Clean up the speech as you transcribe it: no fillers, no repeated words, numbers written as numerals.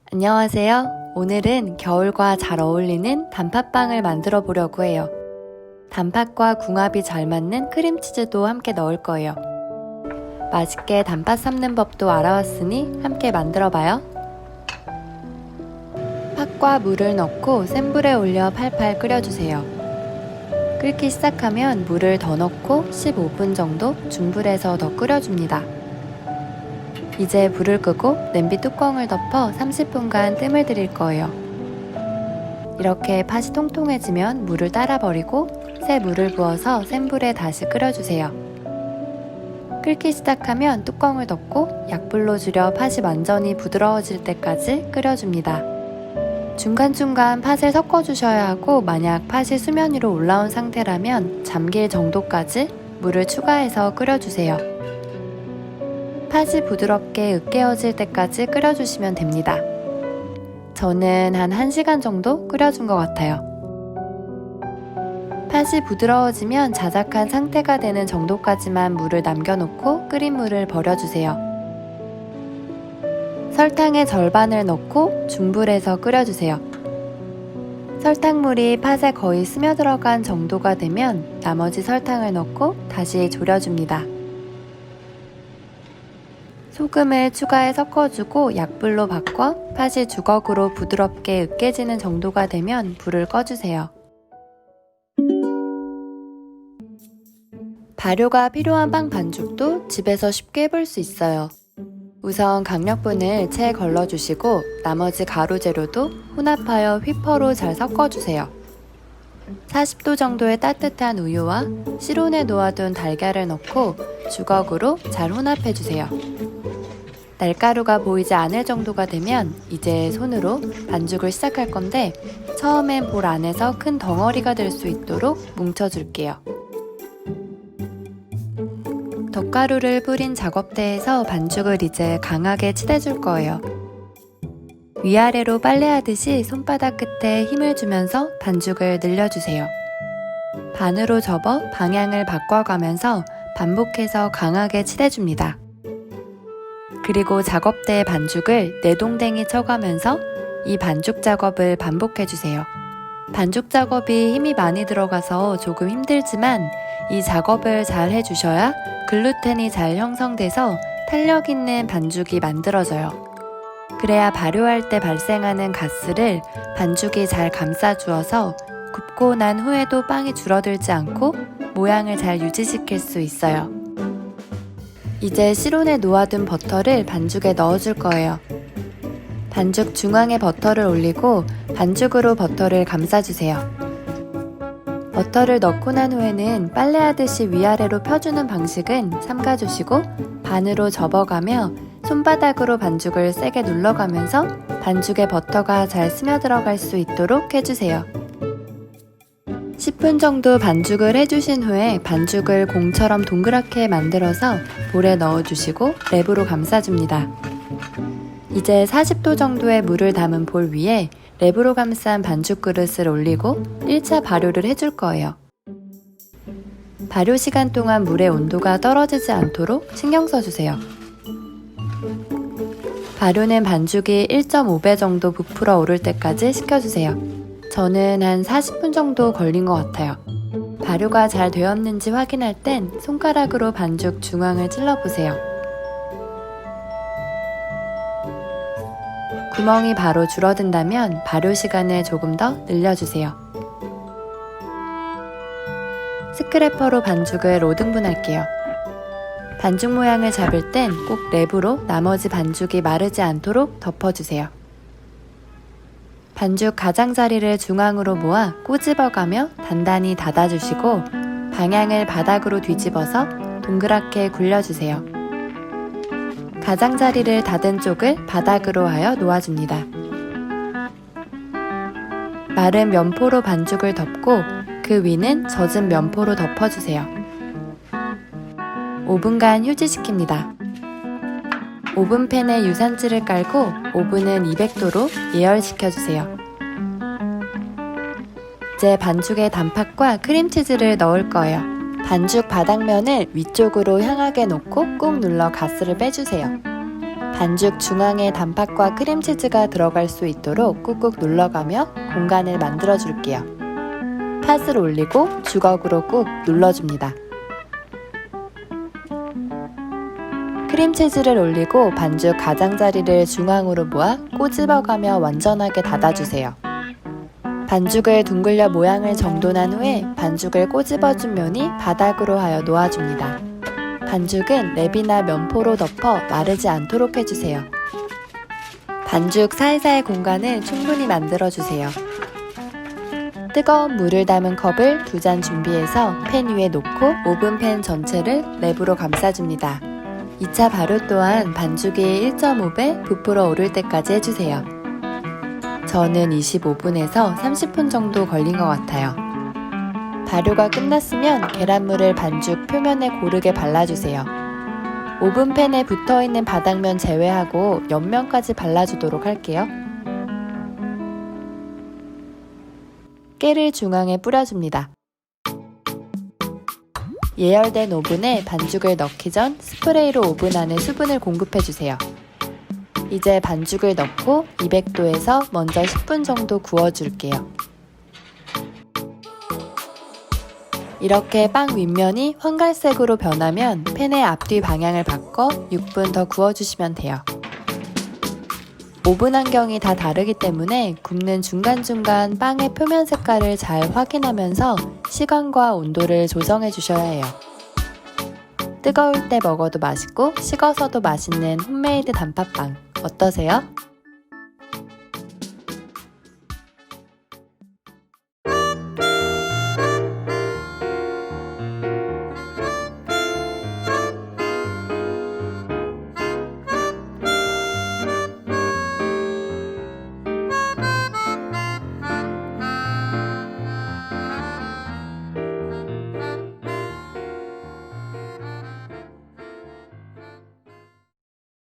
안녕하세요. 오늘은 겨울과 잘 어울리는 단팥빵을 만들어 보려고 해요. 단팥과 궁합이 잘 맞는 크림치즈도 함께 넣을 거예요. 맛있게 단팥 삶는 법도 알아왔으니 함께 만들어 봐요. 팥과 물을 넣고 센 불에 올려 팔팔 끓여주세요. 끓기 시작하면 물을 더 넣고 15분 정도 중불에서 더 끓여줍니다. 이제 불을 끄고 냄비 뚜껑을 덮어 30분간 뜸을 들일 거예요. 이렇게 팥이 통통해지면 물을 따라 버리고 새 물을 부어서 센 불에 다시 끓여주세요. 끓기 시작하면 뚜껑을 덮고 약불로 줄여 팥이 완전히 부드러워질 때까지 끓여줍니다. 중간중간 팥을 섞어주셔야 하고 만약 팥이 수면 위로 올라온 상태라면 잠길 정도까지 물을 추가해서 끓여주세요. 팥이 부드럽게 으깨어질 때까지 끓여주시면 됩니다. 저는 한 1시간 정도 끓여준 것 같아요. 팥이 부드러워지면 자작한 상태가 되는 정도까지만 물을 남겨놓고 끓인 물을 버려주세요. 설탕의 절반을 넣고 중불에서 끓여주세요. 설탕물이 팥에 거의 스며들어간 정도가 되면 나머지 설탕을 넣고 다시 졸여줍니다. 소금을 추가해 섞어주고 약불로 바꿔 팥이 주걱으로 부드럽게 으깨지는 정도가 되면 불을 꺼주세요. 발효가 필요한 빵 반죽도 집에서 쉽게 해볼 수 있어요. 우선 강력분을 체에 걸러주시고 나머지 가루 재료도 혼합하여 휘퍼로 잘 섞어주세요. 40도 정도의 따뜻한 우유와 실온에 놓아둔 달걀을 넣고 주걱으로 잘 혼합해주세요. 날가루가 보이지 않을 정도가 되면 이제 손으로 반죽을 시작할 건데 처음엔 볼 안에서 큰 덩어리가 될 수 있도록 뭉쳐줄게요. 덧가루를 뿌린 작업대에서 반죽을 이제 강하게 치대줄 거예요. 위아래로 빨래하듯이 손바닥 끝에 힘을 주면서 반죽을 늘려주세요. 반으로 접어 방향을 바꿔가면서 반복해서 강하게 치대줍니다. 그리고 작업대의 반죽을 내동댕이 쳐가면서 이 반죽 작업을 반복해주세요. 반죽 작업이 힘이 많이 들어가서 조금 힘들지만 이 작업을 잘 해주셔야 글루텐이 잘 형성돼서 탄력 있는 반죽이 만들어져요. 그래야 발효할 때 발생하는 가스를 반죽이 잘 감싸주어서 굽고 난 후에도 빵이 줄어들지 않고 모양을 잘 유지시킬 수 있어요. 이제 실온에 놓아둔 버터를 반죽에 넣어줄 거예요. 반죽 중앙에 버터를 올리고 반죽으로 버터를 감싸주세요. 버터를 넣고 난 후에는 빨래하듯이 위아래로 펴주는 방식은 삼가주시고 반으로 접어가며 손바닥으로 반죽을 세게 눌러가면서 반죽에 버터가 잘 스며들어갈 수 있도록 해주세요. 10분 정도 반죽을 해주신 후에 반죽을 공처럼 동그랗게 만들어서 볼에 넣어주시고 랩으로 감싸줍니다. 이제 40도 정도의 물을 담은 볼 위에 랩으로 감싼 반죽 그릇을 올리고 1차 발효를 해줄 거예요. 발효 시간 동안 물의 온도가 떨어지지 않도록 신경 써주세요. 발효는 반죽이 1.5배 정도 부풀어 오를 때까지 식혀주세요. 저는 한 40분 정도 걸린 것 같아요. 발효가 잘 되었는지 확인할 땐 손가락으로 반죽 중앙을 찔러보세요. 구멍이 바로 줄어든다면 발효 시간을 조금 더 늘려주세요. 스크래퍼로 반죽을 5등분 할게요. 반죽 모양을 잡을 땐 꼭 랩으로 나머지 반죽이 마르지 않도록 덮어주세요. 반죽 가장자리를 중앙으로 모아 꼬집어가며 단단히 닫아주시고 방향을 바닥으로 뒤집어서 동그랗게 굴려주세요. 가장자리를 닫은 쪽을 바닥으로 하여 놓아줍니다. 마른 면포로 반죽을 덮고 그 위는 젖은 면포로 덮어주세요. 5분간 휴지시킵니다. 오븐팬에 유산지를 깔고 오븐은 200도로 예열시켜주세요. 이제 반죽에 단팥과 크림치즈를 넣을 거예요. 반죽 바닥면을 위쪽으로 향하게 놓고 꾹 눌러 가스를 빼주세요. 반죽 중앙에 단팥과 크림치즈가 들어갈 수 있도록 꾹꾹 눌러가며 공간을 만들어 줄게요. 팥을 올리고 주걱으로 꾹 눌러줍니다. 크림치즈를 올리고 반죽 가장자리를 중앙으로 모아 꼬집어가며 완전하게 닫아주세요. 반죽을 둥글려 모양을 정돈한 후에 반죽을 꼬집어준 면이 바닥으로 하여 놓아줍니다. 반죽은 랩이나 면포로 덮어 마르지 않도록 해주세요. 반죽 사이사이 공간을 충분히 만들어주세요. 뜨거운 물을 담은 컵을 2잔 준비해서 팬 위에 놓고 오븐팬 전체를 랩으로 감싸줍니다. 2차 발효 또한 반죽이 1.5배 부풀어 오를 때까지 해주세요. 저는 25분에서 30분 정도 걸린 것 같아요. 발효가 끝났으면 계란물을 반죽 표면에 고르게 발라주세요. 오븐팬에 붙어있는 바닥면 제외하고 옆면까지 발라주도록 할게요. 깨를 중앙에 뿌려줍니다. 예열된 오븐에 반죽을 넣기 전 스프레이로 오븐 안에 수분을 공급해주세요. 이제 반죽을 넣고 200도에서 먼저 10분 정도 구워줄게요. 이렇게 빵 윗면이 황갈색으로 변하면 팬의 앞뒤 방향을 바꿔 6분 더 구워주시면 돼요. 오븐 환경이 다 다르기 때문에 굽는 중간중간 빵의 표면 색깔을 잘 확인하면서 시간과 온도를 조정해 주셔야 해요. 뜨거울 때 먹어도 맛있고 식어서도 맛있는 홈메이드 단팥빵 어떠세요?